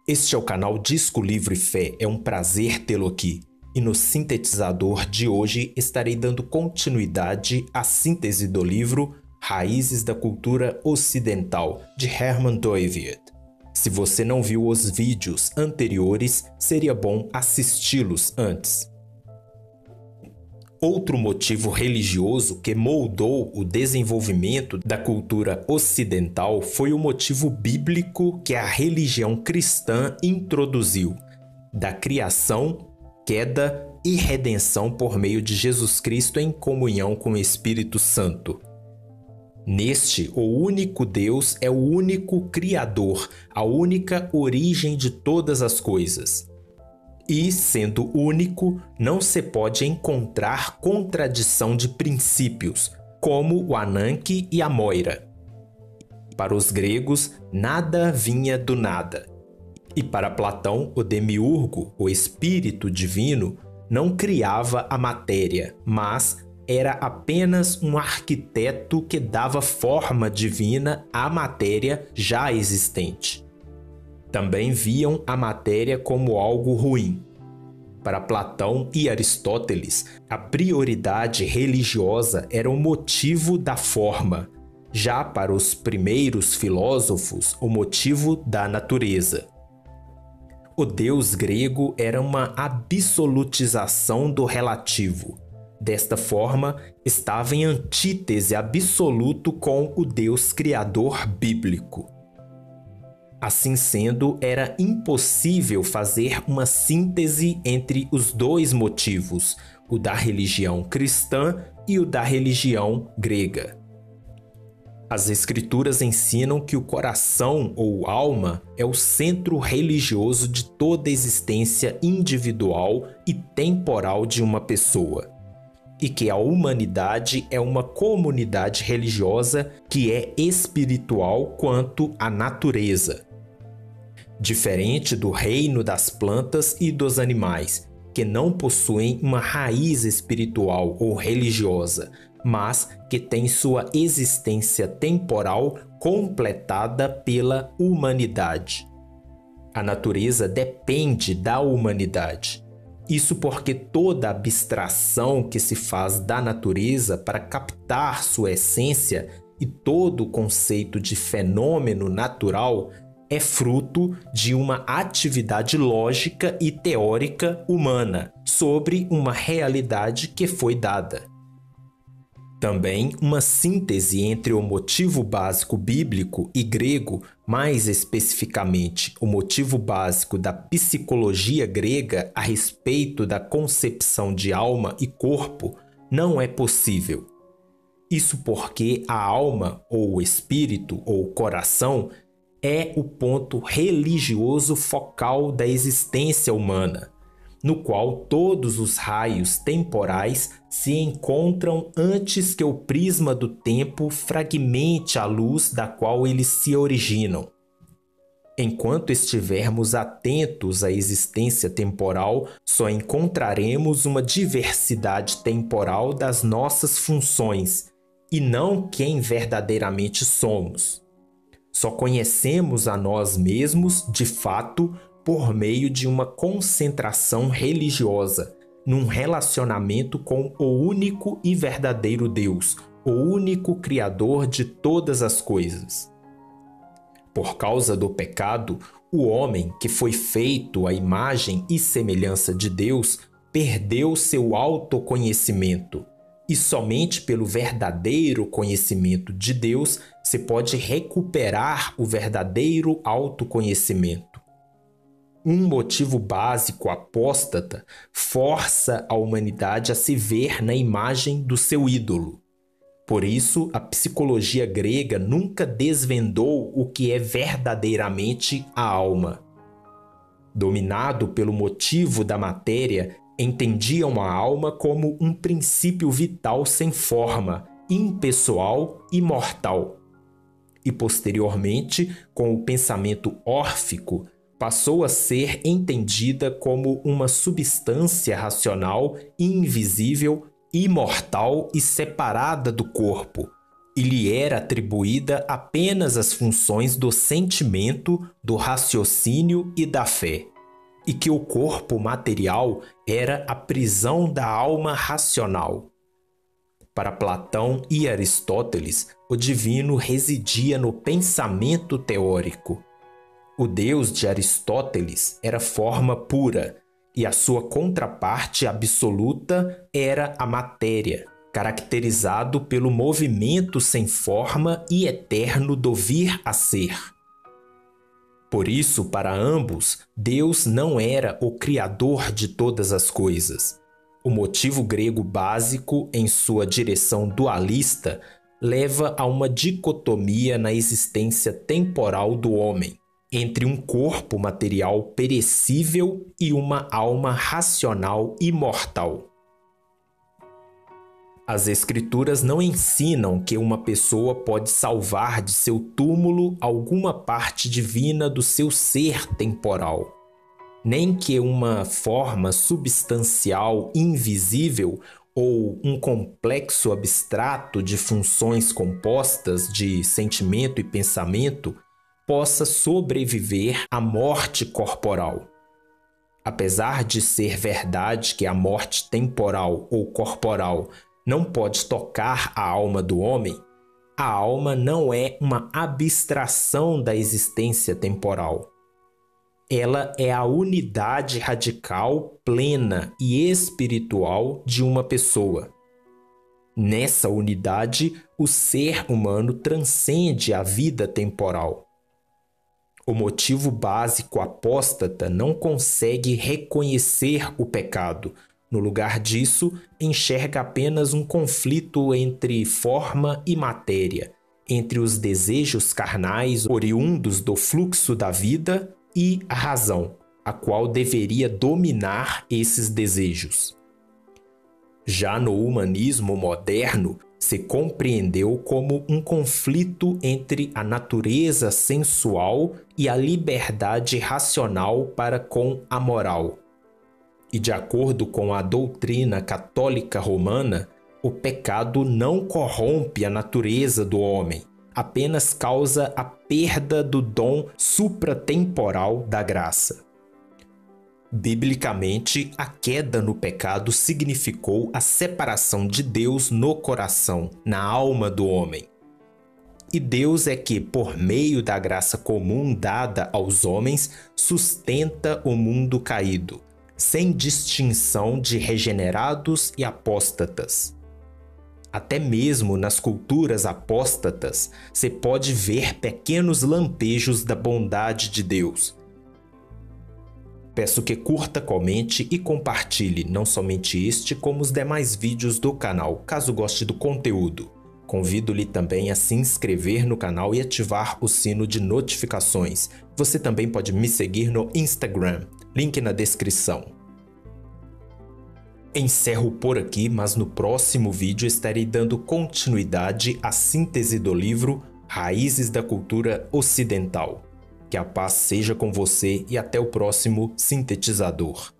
Este é o canal Disco Livre Fé, é um prazer tê-lo aqui. E no sintetizador de hoje estarei dando continuidade à síntese do livro Raízes da Cultura Ocidental, de Herman Doivert. Se você não viu os vídeos anteriores, seria bom assisti-los antes. Outro motivo religioso que moldou o desenvolvimento da cultura ocidental foi o motivo bíblico que a religião cristã introduziu, da criação, queda e redenção por meio de Jesus Cristo em comunhão com o Espírito Santo. Neste, o único Deus é o único Criador, a única origem de todas as coisas. E, sendo único, não se pode encontrar contradição de princípios, como o Ananke e a Moira. Para os gregos, nada vinha do nada. E para Platão, o demiurgo, o espírito divino, não criava a matéria, mas era apenas um arquiteto que dava forma divina à matéria já existente. Também viam a matéria como algo ruim. Para Platão e Aristóteles, a prioridade religiosa era o motivo da forma. Já para os primeiros filósofos, o motivo da natureza. O deus grego era uma absolutização do relativo. Desta forma, estava em antítese absoluto com o Deus criador bíblico. Assim sendo, era impossível fazer uma síntese entre os dois motivos, o da religião cristã e o da religião grega. As escrituras ensinam que o coração ou alma é o centro religioso de toda existência individual e temporal de uma pessoa, e que a humanidade é uma comunidade religiosa que é espiritual quanto à natureza. Diferente do reino das plantas e dos animais, que não possuem uma raiz espiritual ou religiosa, mas que têm sua existência temporal completada pela humanidade. A natureza depende da humanidade. Isso porque toda abstração que se faz da natureza para captar sua essência e todo o conceito de fenômeno natural é fruto de uma atividade lógica e teórica humana sobre uma realidade que foi dada. Também uma síntese entre o motivo básico bíblico e grego, mais especificamente o motivo básico da psicologia grega a respeito da concepção de alma e corpo, não é possível. Isso porque a alma, ou o espírito, ou coração, é o ponto religioso focal da existência humana, no qual todos os raios temporais se encontram antes que o prisma do tempo fragmente a luz da qual eles se originam. Enquanto estivermos atentos à existência temporal, só encontraremos uma diversidade temporal das nossas funções, e não quem verdadeiramente somos. Só conhecemos a nós mesmos, de fato, por meio de uma concentração religiosa, num relacionamento com o único e verdadeiro Deus, o único Criador de todas as coisas. Por causa do pecado, o homem, que foi feito à imagem e semelhança de Deus, perdeu seu autoconhecimento. E somente pelo verdadeiro conhecimento de Deus se pode recuperar o verdadeiro autoconhecimento. Um motivo básico apóstata força a humanidade a se ver na imagem do seu ídolo. Por isso, a psicologia grega nunca desvendou o que é verdadeiramente a alma. Dominado pelo motivo da matéria, entendiam a alma como um princípio vital sem forma, impessoal e mortal. E posteriormente, com o pensamento órfico, passou a ser entendida como uma substância racional, invisível, imortal e separada do corpo, e lhe era atribuída apenas as funções do sentimento, do raciocínio e da fé, e que o corpo material era a prisão da alma racional. Para Platão e Aristóteles, o divino residia no pensamento teórico. O Deus de Aristóteles era forma pura, e a sua contraparte absoluta era a matéria, caracterizado pelo movimento sem forma e eterno do vir a ser. Por isso, para ambos, Deus não era o criador de todas as coisas. O motivo grego básico, em sua direção dualista, leva a uma dicotomia na existência temporal do homem, entre um corpo material perecível e uma alma racional imortal. As Escrituras não ensinam que uma pessoa pode salvar de seu túmulo alguma parte divina do seu ser temporal, nem que uma forma substancial invisível ou um complexo abstrato de funções compostas de sentimento e pensamento possa sobreviver à morte corporal. Apesar de ser verdade que a morte temporal ou corporal não pode tocar a alma do homem, a alma não é uma abstração da existência temporal. Ela é a unidade radical, plena e espiritual de uma pessoa. Nessa unidade, o ser humano transcende a vida temporal. O motivo básico apóstata não consegue reconhecer o pecado. No lugar disso, enxerga apenas um conflito entre forma e matéria, entre os desejos carnais oriundos do fluxo da vida e a razão, a qual deveria dominar esses desejos. Já no humanismo moderno, se compreendeu como um conflito entre a natureza sensual e a liberdade racional para com a moral. E de acordo com a doutrina católica romana, o pecado não corrompe a natureza do homem, apenas causa a perda do dom supratemporal da graça. Biblicamente, a queda no pecado significou a separação de Deus no coração, na alma do homem. E Deus é que, por meio da graça comum dada aos homens, sustenta o mundo caído, sem distinção de regenerados e apóstatas. Até mesmo nas culturas apóstatas, se pode ver pequenos lampejos da bondade de Deus. Peço que curta, comente e compartilhe não somente este, como os demais vídeos do canal, caso goste do conteúdo. Convido-lhe também a se inscrever no canal e ativar o sino de notificações. Você também pode me seguir no Instagram, link na descrição. Encerro por aqui, mas no próximo vídeo estarei dando continuidade à síntese do livro Raízes da Cultura Ocidental. Que a paz seja com você e até o próximo sintetizador.